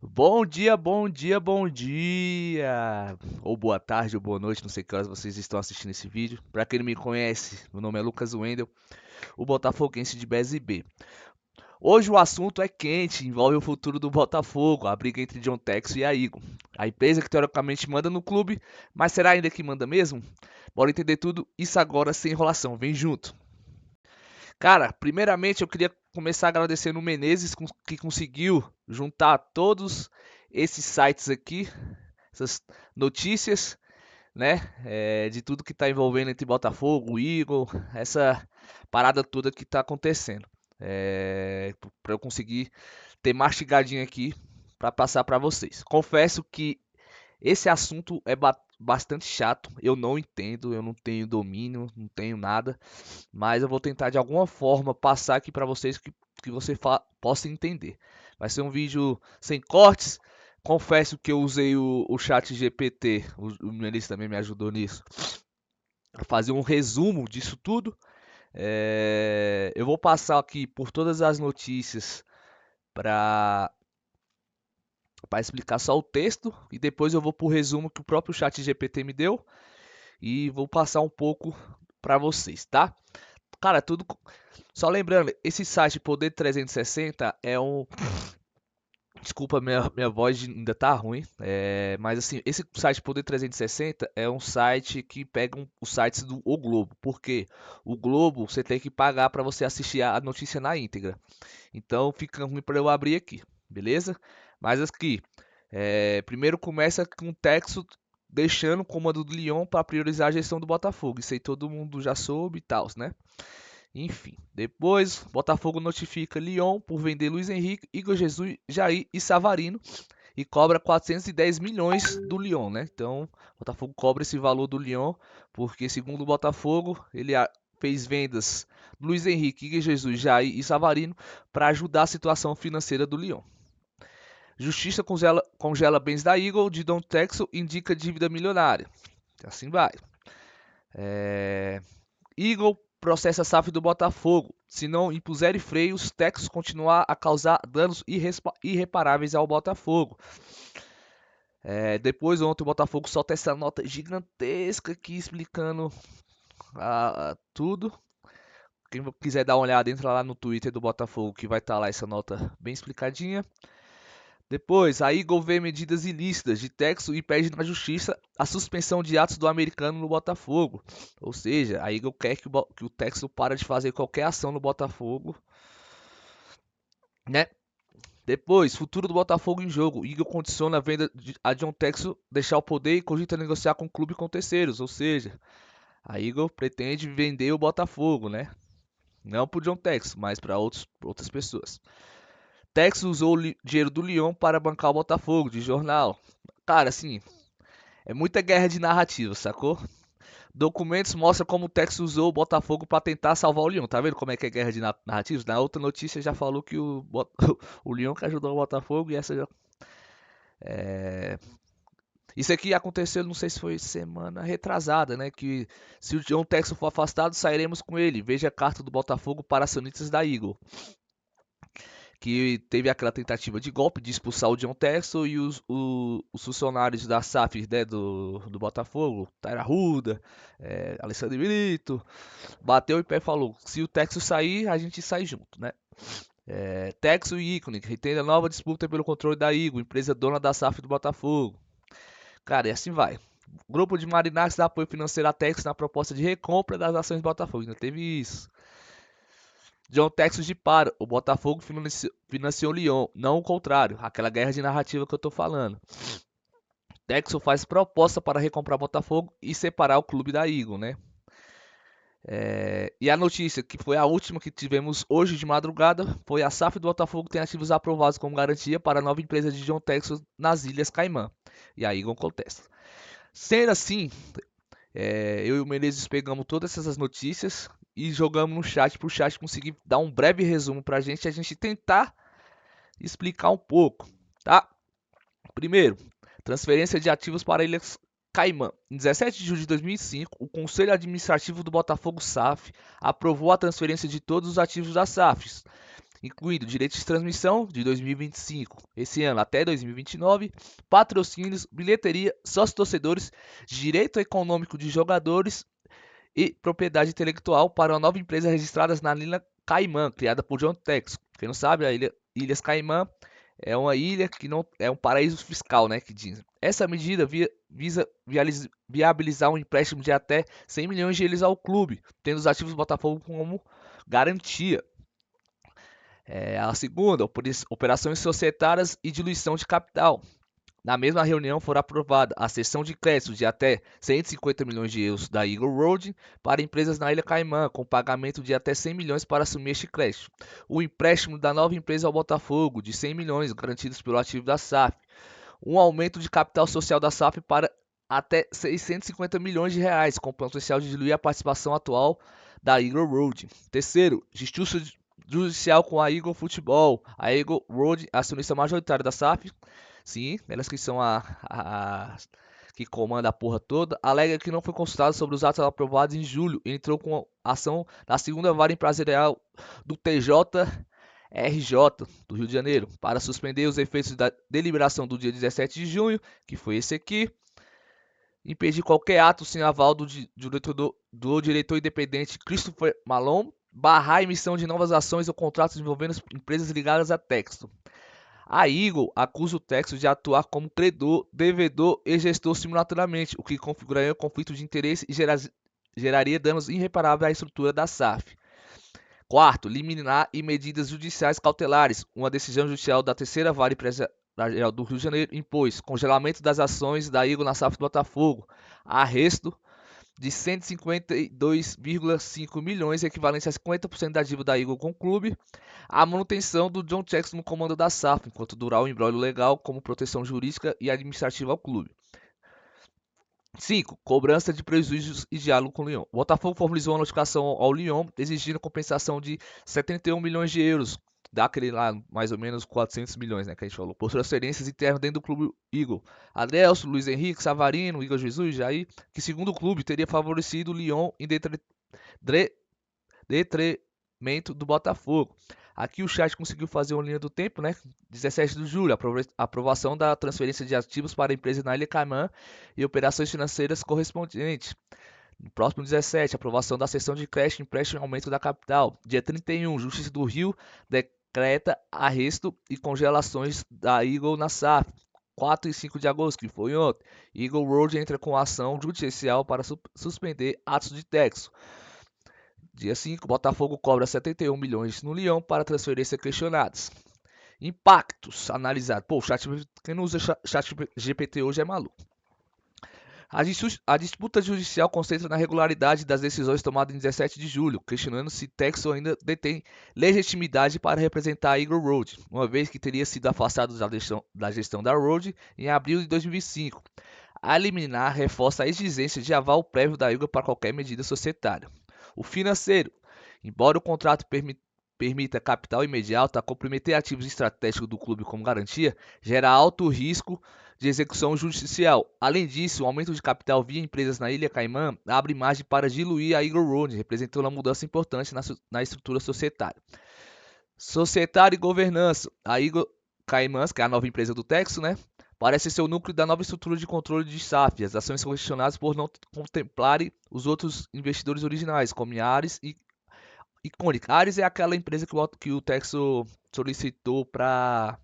Bom dia, bom dia, bom dia! Ou boa tarde, ou boa noite, não sei que horas vocês estão assistindo esse vídeo. Pra quem não me conhece, meu nome é Lucas Wendel, o botafoguense de BSB. Hoje o assunto é quente, envolve o futuro do Botafogo, a briga entre John Textor e a Eagle. A empresa que teoricamente manda no clube, mas será ainda que manda mesmo? Bora entender tudo isso agora sem enrolação, vem junto! Cara, primeiramente eu queria começar agradecendo o Menezes que conseguiu juntar todos esses sites aqui, essas notícias, né, de tudo que está envolvendo entre Botafogo, Eagle, essa parada toda que está acontecendo, para eu conseguir ter mastigadinho aqui para passar para vocês. Confesso que esse assunto é bastante chato, eu não entendo, eu não tenho domínio, não tenho nada, mas eu vou tentar de alguma forma passar aqui para vocês que você possa entender. Vai ser um vídeo sem cortes. Confesso que eu usei o chat GPT, o Melissa também me ajudou nisso, para fazer um resumo disso tudo. Eu vou passar aqui por todas as notícias para explicar só o texto e depois eu vou para o resumo que o próprio chat GPT me deu e vou passar um pouco para vocês, tá? Cara, tudo. Só lembrando, esse site Poder 360 é um. Desculpa, minha voz ainda tá ruim. Mas assim, esse site Poder 360 é um site que pega os sites do O Globo. Porque o Globo você tem que pagar para você assistir a notícia na íntegra. Então fica ruim para eu abrir aqui, beleza? Mas aqui, primeiro começa com o Texo deixando o comando do Lyon para priorizar a gestão do Botafogo. Isso aí todo mundo já soube e tal, né? Enfim, depois Botafogo notifica Lyon por vender Luiz Henrique, Igor Jesus, Jair e Savarino e cobra 410 milhões do Lyon, né? Então, Botafogo cobra esse valor do Lyon porque segundo o Botafogo, ele fez vendas do Luiz Henrique, Igor Jesus, Jair e Savarino para ajudar a situação financeira do Lyon. Justiça congela bens da Eagle de Don Texel indica dívida milionária. Assim vai. Eagle processa SAF do Botafogo. Se não impuserem freios, Texas continuar a causar danos irreparáveis ao Botafogo. Depois, ontem, o Botafogo solta essa nota gigantesca aqui explicando tudo. Quem quiser dar uma olhada, entra lá no Twitter do Botafogo que vai estar lá essa nota bem explicadinha. Depois, a Eagle vê medidas ilícitas de Texo e pede na justiça a suspensão de atos do americano no Botafogo. Ou seja, a Eagle quer que o Texo pare de fazer qualquer ação no Botafogo, né? Depois, futuro do Botafogo em jogo. Eagle condiciona a venda a John Texo deixar o poder e cogita negociar com o clube e com terceiros. Ou seja, a Eagle pretende vender o Botafogo, né? Não para o John Texo, mas para outras pessoas. Texas usou o dinheiro do Lyon para bancar o Botafogo, de jornal. Cara, assim, é muita guerra de narrativa, sacou? Documentos mostram como o Texas usou o Botafogo para tentar salvar o Lyon. Tá vendo como é que é guerra de narrativas? Na outra notícia já falou que o Lyon que ajudou o Botafogo e essa já. Isso aqui aconteceu, não sei se foi semana retrasada, né? Que se o John Texas for afastado, sairemos com ele. Veja a carta do Botafogo para acionistas da Eagle. Que teve aquela tentativa de golpe de expulsar o John Texel e os funcionários da SAF, né, do Botafogo, Taira Ruda, Alessandro Brito, bateu em pé e falou: se o Texel sair, a gente sai junto, né? Texel e Iconic retém a nova disputa pelo controle da Igo, empresa dona da SAF do Botafogo. Cara, e assim vai. Grupo de Marinax dá apoio financeiro a Texas na proposta de recompra das ações do Botafogo. Ainda teve isso. John Texas de para. O Botafogo financiou o Lyon, não o contrário. Aquela guerra de narrativa que eu tô falando. Texas faz proposta para recomprar o Botafogo e separar o clube da Eagle, né? E a notícia, que foi a última que tivemos hoje de madrugada, foi a SAF do Botafogo tem ativos aprovados como garantia para a nova empresa de John Texas nas Ilhas Caimã. E a Eagle contesta. Sendo assim, eu e o Menezes pegamos todas essas notícias e jogamos no chat para o chat conseguir dar um breve resumo para a gente tentar explicar um pouco, tá? Primeiro, transferência de ativos para Ilhas Caimã. Em 17 de julho de 2005, o Conselho Administrativo do Botafogo SAF aprovou a transferência de todos os ativos da SAF, incluindo direitos de transmissão de 2025, esse ano até 2029, patrocínios, bilheteria, sócios-torcedores, direito econômico de jogadores e propriedade intelectual para uma nova empresa registrada na Ilha Caimã, criada por John Tex. Quem não sabe, a Ilhas Caimã é uma ilha que não é um paraíso fiscal, né, que dizem. Essa medida visa viabilizar um empréstimo de até 100 milhões de euros ao clube, tendo os ativos do Botafogo como garantia. A segunda, operações societárias e diluição de capital. Na mesma reunião foram aprovada a cessão de créditos de até 150 milhões de euros da Eagle Road para empresas na Ilha Caimã, com pagamento de até 100 milhões para assumir este crédito. O empréstimo da nova empresa ao Botafogo, de 100 milhões, garantidos pelo ativo da SAF. Um aumento de capital social da SAF para até 650 milhões de reais, com potencial de diluir a participação atual da Eagle Road. Terceiro, justiça judicial com a Eagle Futebol. A Eagle Road, acionista majoritária da SAF, sim, elas que são que comanda a porra toda, alega que não foi consultado sobre os atos aprovados em julho e entrou com ação na segunda vara empresarial do TJRJ do Rio de Janeiro para suspender os efeitos da deliberação do dia 17 de junho, que foi esse aqui, impedir qualquer ato sem aval do diretor independente Christopher Malone, barrar a emissão de novas ações ou contratos envolvendo empresas ligadas a Texto. A Eagle acusa o Texas de atuar como credor, devedor e gestor simultaneamente, o que configuraria um conflito de interesse e geraria danos irreparáveis à estrutura da SAF. Quarto, liminar e medidas judiciais cautelares. Uma decisão judicial da terceira vara empresarial do Rio de Janeiro impôs congelamento das ações da Eagle na SAF do Botafogo, arresto de 152,5 milhões, equivalente a 50% da dívida da Eagle com o clube, a manutenção do John Tex no comando da SAF, enquanto durar o imbróglio legal como proteção jurídica e administrativa ao clube. 5. Cobrança de prejuízos e diálogo com o Lyon. O Botafogo formalizou uma notificação ao Lyon exigindo compensação de 71 milhões de euros, daquele lá, mais ou menos 400 milhões, né, que a gente falou, por transferências internas dentro do clube Eagle. Adelso, Luiz Henrique, Savarino, Igor Jesus, Jair, que segundo o clube teria favorecido o Lyon em detrimento do Botafogo. Aqui o chat conseguiu fazer uma linha do tempo, né? 17 de julho, aprovação da transferência de ativos para a empresa na Ilha Caimã e operações financeiras correspondentes. No próximo 17, aprovação da cessão de crédito, empréstimo e aumento da capital. Dia 31, Justiça do Rio decreta arresto e congelações da Eagle na SAF. 4 e 5 de agosto, que foi ontem, Eagle Road entra com ação judicial para suspender atos de Texto. Dia 5, Botafogo cobra 71 milhões no Lyon para transferências questionadas. Impactos analisados. Pô, quem não usa chat GPT hoje é maluco. A disputa judicial concentra na regularidade das decisões tomadas em 17 de julho, questionando se Texas ainda detém legitimidade para representar a Eagle Road, uma vez que teria sido afastado da gestão da Road em abril de 2005. A liminar reforça a exigência de aval prévio da Eagle para qualquer medida societária. O financeiro, embora o contrato permita capital imediato, a comprometer ativos estratégicos do clube como garantia, gera alto risco de execução judicial. Além disso, o aumento de capital via empresas na Ilha Caimã abre margem para diluir a Eagle Road, representando uma mudança importante na estrutura societária. Societário e governança. A Eagle Caimã, que é a nova empresa do Texo, né? Parece ser o núcleo da nova estrutura de controle de SAF. As ações são questionadas por não contemplarem os outros investidores originais, como Ares e Iconic. Ares é aquela empresa que o Texo solicitou para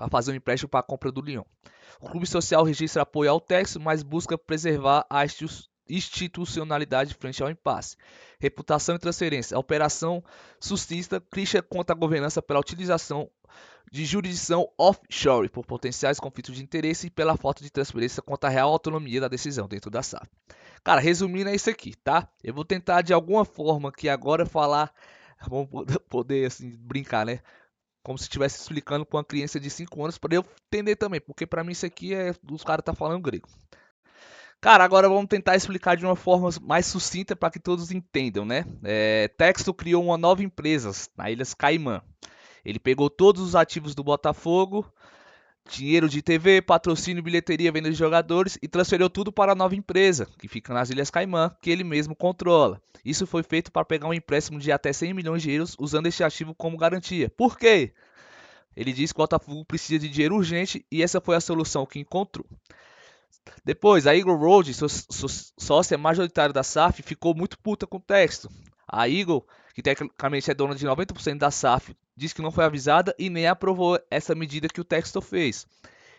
fazer um empréstimo para a compra do Lyon. O Clube Social registra apoio ao Texo, mas busca preservar a institucionalidade frente ao impasse. Reputação e transferência. A operação suscita crítica contra a governança pela utilização de jurisdição offshore por potenciais conflitos de interesse e pela falta de transferência quanto à real autonomia da decisão dentro da SAF. Cara, resumindo é isso aqui, tá? Eu vou tentar de alguma forma aqui agora falar, vamos poder assim brincar, né? Como se estivesse explicando para uma criança de 5 anos para eu entender também, porque para mim isso aqui é os caras tá falando grego. Cara, agora vamos tentar explicar de uma forma mais sucinta para que todos entendam, né? Texto criou uma nova empresa na Ilhas Caimã. Ele pegou todos os ativos do Botafogo dinheiro de TV, patrocínio, bilheteria, venda de jogadores e transferiu tudo para a nova empresa, que fica nas Ilhas Caimã, que ele mesmo controla. Isso foi feito para pegar um empréstimo de até 100 milhões de euros usando este ativo como garantia. Por quê? Ele disse que o Botafogo precisa de dinheiro urgente e essa foi a solução que encontrou. Depois, a Eagle Road, sócia majoritária da SAF, ficou muito puta com o texto. A Eagle, que tecnicamente é dona de 90% da SAF, disse que não foi avisada e nem aprovou essa medida que o Textor fez.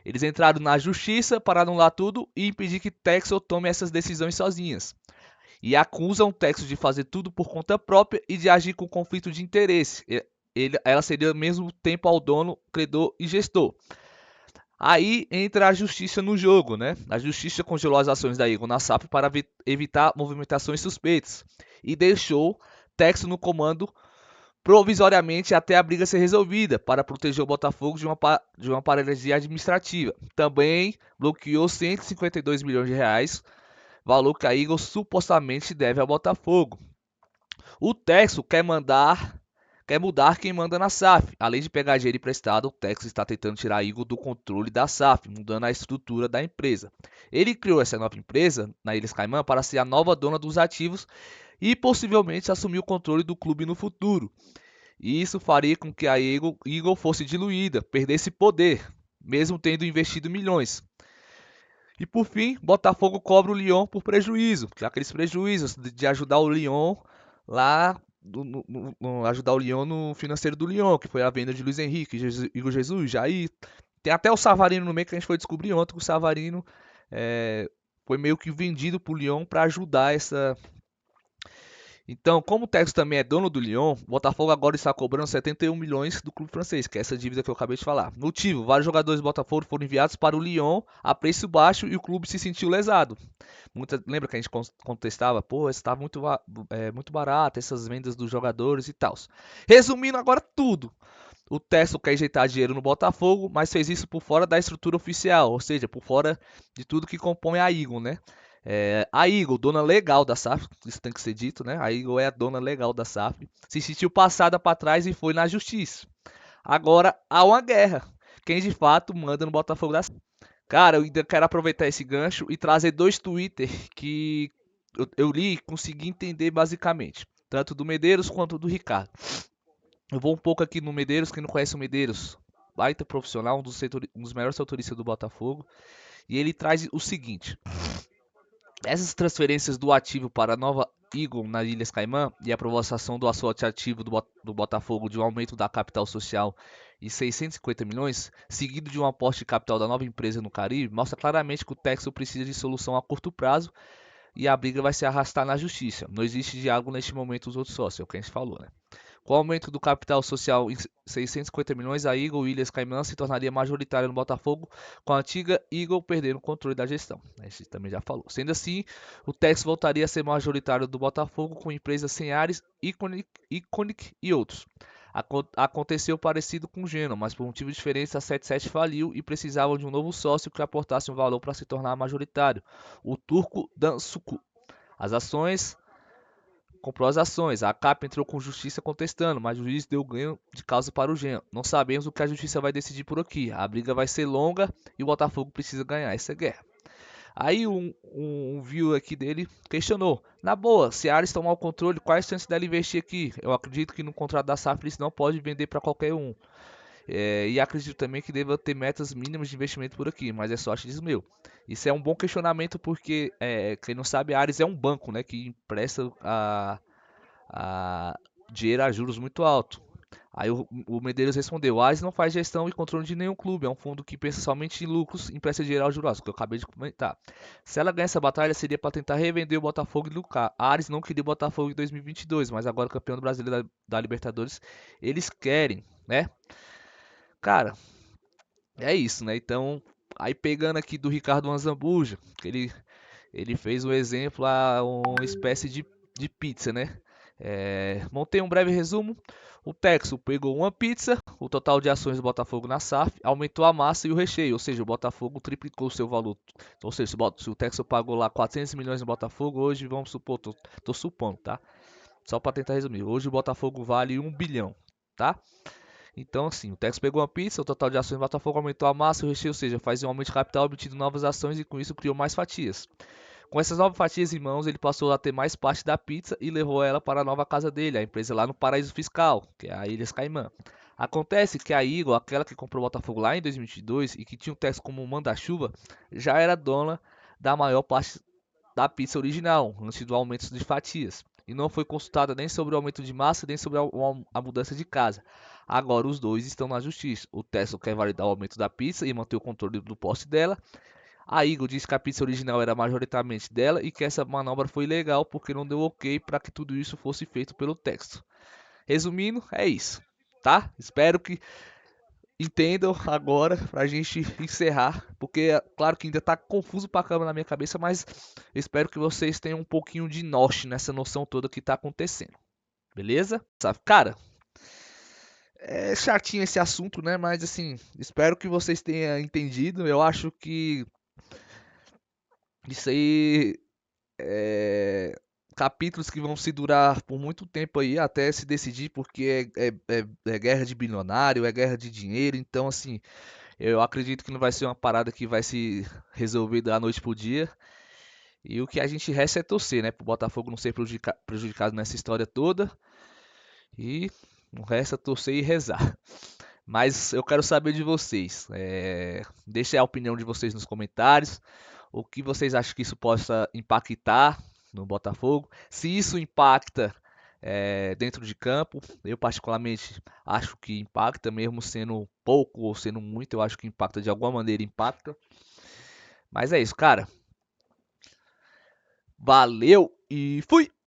Eles entraram na justiça para anular tudo e impedir que Textor tome essas decisões sozinhas. E acusam o Textor de fazer tudo por conta própria e de agir com conflito de interesse. Ela seria ao mesmo tempo ao dono, credor e gestor. Aí entra a justiça no jogo, né? A justiça congelou as ações da Eagle na SAF para evitar movimentações suspeitas e deixou Texo no comando provisoriamente até a briga ser resolvida, para proteger o Botafogo de uma paralisia administrativa. Também bloqueou 152 milhões de reais, valor que a Eagle supostamente deve ao Botafogo. O Texo quer mudar quem manda na SAF. Além de pegar dinheiro emprestado, o Texas está tentando tirar a Eagle do controle da SAF, mudando a estrutura da empresa. Ele criou essa nova empresa na Ilhas Caimã para ser a nova dona dos ativos e possivelmente assumir o controle do clube no futuro. E isso faria com que a Eagle fosse diluída, perdesse poder, mesmo tendo investido milhões. E por fim, Botafogo cobra o Lyon por prejuízo, que é aqueles prejuízos de ajudar o Lyon lá, ajudar o Lyon no financeiro do Lyon, que foi a venda de Luiz Henrique, Igor Jesus, Jair. Tem até o Savarino no meio que a gente foi descobrir ontem que o Savarino foi meio que vendido para o Lyon para ajudar essa. Então, como o Texas também é dono do Lyon, o Botafogo agora está cobrando 71 milhões do clube francês, que é essa dívida que eu acabei de falar. Motivo: vários jogadores do Botafogo foram enviados para o Lyon a preço baixo e o clube se sentiu lesado. Lembra que a gente contestava, pô, isso está muito barato, essas vendas dos jogadores e tal. Resumindo agora tudo. O Texas quer injetar dinheiro no Botafogo, mas fez isso por fora da estrutura oficial, ou seja, por fora de tudo que compõe a Eagle, né? A Eagle, dona legal da SAF, isso tem que ser dito, né? A Eagle é a dona legal da SAF, se sentiu passada para trás e foi na justiça. Agora há uma guerra. Quem de fato manda no Botafogo da SAF? Cara, eu ainda quero aproveitar esse gancho e trazer dois Twitter que eu li e consegui entender basicamente, tanto do Medeiros quanto do Ricardo. Eu vou um pouco aqui no Medeiros, quem não conhece o Medeiros, baita profissional, um dos melhores setoristas do Botafogo, e ele traz o seguinte: essas transferências do ativo para a nova Eagle nas Ilhas Caimã e a aprovação do associativo do Botafogo de um aumento da capital social em 650 milhões, seguido de um aporte de capital da nova empresa no Caribe, mostra claramente que o Texas precisa de solução a curto prazo e a briga vai se arrastar na justiça. Não existe diálogo neste momento os outros sócios, é o que a gente falou, né? Com o aumento do capital social em 650 milhões, a Eagle Ilhas Caimã se tornaria majoritária no Botafogo, com a antiga Eagle perdendo o controle da gestão. A gente também já falou. Sendo assim, o Tex voltaria a ser majoritário do Botafogo, com empresas sem Ares, Iconic e outros. Aconteceu parecido com o Genoa, mas por motivos diferentes a 77 faliu e precisavam de um novo sócio que aportasse um valor para se tornar majoritário, o turco Dansuku. As ações comprou as ações. A CAP entrou com justiça contestando, mas o juiz deu ganho de causa para o Genoa. Não sabemos o que a justiça vai decidir por aqui. A briga vai ser longa e o Botafogo precisa ganhar essa guerra. Aí um view aqui dele questionou: na boa, se a Ares tomar o controle, quais as chances dela investir aqui? Eu acredito que no contrato da SAF eles não pode vender para qualquer um. E acredito também que deva ter metas mínimas de investimento por aqui, mas é só achismo meu. Isso é um bom questionamento porque, quem não sabe, a Ares é um banco, né, que empresta a dinheiro a juros muito alto. Aí o Medeiros respondeu: a Ares não faz gestão e controle de nenhum clube, é um fundo que pensa somente em lucros e empresta dinheiro aos juros, que eu acabei de comentar. Se ela ganhar essa batalha, seria para tentar revender o Botafogo e lucrar. A Ares não queria o Botafogo em 2022, mas agora campeão do Brasileiro da Libertadores, eles querem, né? Cara, é isso, né? Então, aí pegando aqui do Ricardo Manzambuja, que ele fez um exemplo a uma espécie de pizza, né? Montei um breve resumo. O Texo pegou uma pizza, o total de ações do Botafogo na SAF, aumentou a massa e o recheio, ou seja, o Botafogo triplicou o seu valor. Ou seja, se o Texo pagou lá 400 milhões no Botafogo, hoje vamos supor, tô supondo, tá? Só para tentar resumir, hoje o Botafogo vale 1 bilhão, tá? Então, assim, o Texas pegou uma pizza, o total de ações do Botafogo aumentou a massa e o recheio, ou seja, faz um aumento de capital obtido novas ações e com isso criou mais fatias. Com essas novas fatias em mãos, ele passou a ter mais parte da pizza e levou ela para a nova casa dele, a empresa lá no Paraíso Fiscal, que é a Ilhas Caimã. Acontece que a Eagle, aquela que comprou o Botafogo lá em 2022 e que tinha o Texas como manda-chuva, já era dona da maior parte da pizza original, antes do aumento de fatias. E não foi consultada nem sobre o aumento de massa, nem sobre a mudança de casa. Agora os dois estão na justiça. O Tesla quer validar o aumento da pizza e manter o controle do poste dela. A Eagle diz que a pizza original era majoritariamente dela e que essa manobra foi ilegal porque não deu ok para que tudo isso fosse feito pelo texto. Resumindo, é isso, tá? Espero que entendam agora pra gente encerrar, porque claro que ainda tá confuso pra caramba na minha cabeça, mas espero que vocês tenham um pouquinho de norte nessa noção toda que tá acontecendo. Beleza? Sabe, cara, é chatinho esse assunto, né? Mas assim, espero que vocês tenham entendido. Eu acho que isso aí é capítulos que vão se durar por muito tempo aí até se decidir, porque é guerra de bilionário, é guerra de dinheiro. Então, assim, eu acredito que não vai ser uma parada que vai se resolver da noite pro dia. E o que a gente resta é torcer, né? Pro Botafogo não ser prejudicado nessa história toda. E o resto é torcer e rezar. Mas eu quero saber de vocês. Deixe a opinião de vocês nos comentários. O que vocês acham que isso possa impactar no Botafogo? Se isso impacta dentro de campo, eu particularmente acho que impacta, mesmo sendo pouco ou sendo muito, eu acho que impacta de alguma maneira, impacta. Mas é isso, cara. Valeu e fui!